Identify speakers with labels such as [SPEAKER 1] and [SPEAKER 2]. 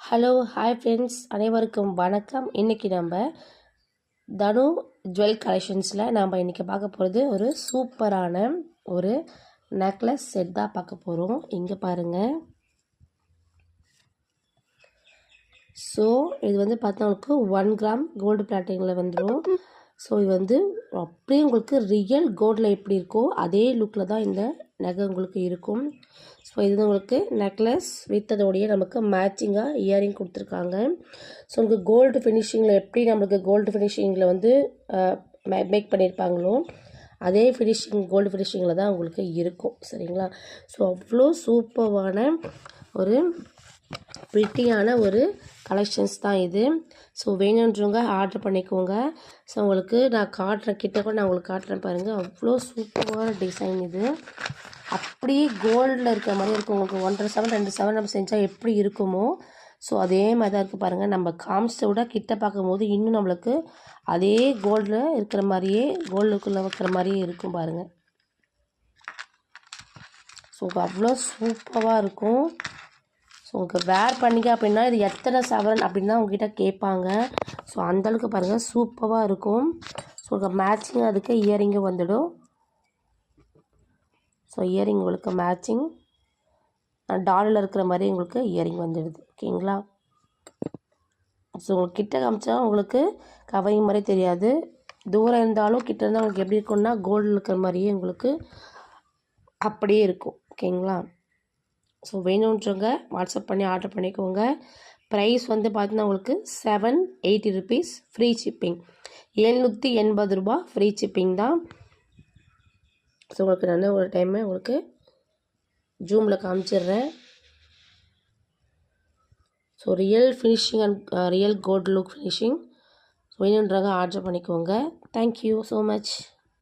[SPEAKER 1] Hello hi friends, அனைவருக்கும் வணக்கம். இன்றைக்கி நம்ம தனு ஜுவல் கலெக்ஷன்ஸில் நம்ம இன்றைக்கி பார்க்க போகிறது ஒரு சூப்பரான ஒரு நெக்லஸ் செட் தான் பார்க்க போகிறோம். இங்கே பாருங்கள். ஸோ இது வந்து பார்த்தவங்களுக்கு 1 கிராம் கோல்டு பிளாட்டிங்கில் வந்துடும். ஸோ இது வந்து அப்படியே உங்களுக்கு ரியல் கோல்டில் எப்படி இருக்கோ அதே லுக்கில் தான் இந்த நகை உங்களுக்கு இருக்கும். ஸோ இது உங்களுக்கு நெக்லஸ் வித்ததோடைய நமக்கு மேட்சிங்காக இயரிங் கொடுத்துருக்காங்க. ஸோ உங்களுக்கு கோல்டு ஃபினிஷிங்கில் எப்படி நம்மளுக்கு கோல்டு ஃபினிஷிங்கில் வந்து மேக் பண்ணியிருப்பாங்களோ அதே கோல்டு ஃபினிஷிங்கில் தான் உங்களுக்கு இருக்கும். சரிங்களா? ஸோ அவ்வளோ சூப்பரான ஒரு ப்ரிட்டியான ஒரு கலெக்ஷன்ஸ் தான் இது. ஸோ வேணுன்றவங்க ஆர்டர் பண்ணிக்கோங்க. ஸோ உங்களுக்கு நான் காட்டுறேன், கிட்ட கூட நான் உங்களுக்கு காட்டுறேன் பாருங்கள். அவ்வளோ சூப்பரான டிசைன் இது. அப்படியே கோல்டில் இருக்கிற மாதிரி இருக்கும். உங்களுக்கு 1.5 சவரன் 2 சவரன் நம்ம செஞ்சால் எப்படி இருக்குமோ ஸோ அதே மாதிரி தான் இருக்குது பாருங்கள். நம்ம காமிச்சை விட கிட்ட பார்க்கும்போது இன்னும் நம்மளுக்கு அதே கோல்டில் இருக்கிற மாதிரியே கோல்டுக்குள்ளே வைக்கிற மாதிரியே இருக்கும் பாருங்கள். ஸோ அவ்வளோ சூப்பராக இருக்கும். ஸோ உங்களுக்கு வேர் பண்ணிக்க அப்படின்னா இது எத்தனை சவரன் அப்படின்னு தான் உங்ககிட்ட கேட்பாங்க. ஸோ அந்தளவுக்கு பாருங்கள் சூப்பராக இருக்கும். ஸோ உங்களுக்கு மேட்சிங் அதுக்கு இயரிங்கும் வந்துடும். ஸோ இயரிங் உங்களுக்கு மேட்சிங் டாலில் இருக்கிற மாதிரி உங்களுக்கு இயரிங் வந்துடுது. ஓகேங்களா? ஸோ உங்களுக்கு கிட்ட காமிச்சா உங்களுக்கு கவரிங் மாதிரி தெரியாது. தூரம் இருந்தாலும் கிட்ட இருந்தால் உங்களுக்கு எப்படி இருக்கும்னா கோல்டில் இருக்கிற மாதிரியே உங்களுக்கு அப்படியே இருக்கும். ஓகேங்களா? ஸோ வேணுன்றவங்க வாட்ஸ்அப் பண்ணி ஆர்டர் பண்ணிக்கோங்க. ப்ரைஸ் வந்து பார்த்தீங்கன்னா உங்களுக்கு 780 ருபீஸ் ஃப்ரீ ஷிப்பிங். 780 ரூபா ஃப்ரீ ஷிப்பிங் தான். ஸோ உங்களுக்கு நான் ஒரு டைமே உங்களுக்கு ஜூமில் காமிச்சிடுறேன். So real finishing and real gold look finishing. வேணுன்றவங்க ஆர்டர் பண்ணிக்கோங்க. Thank you so much.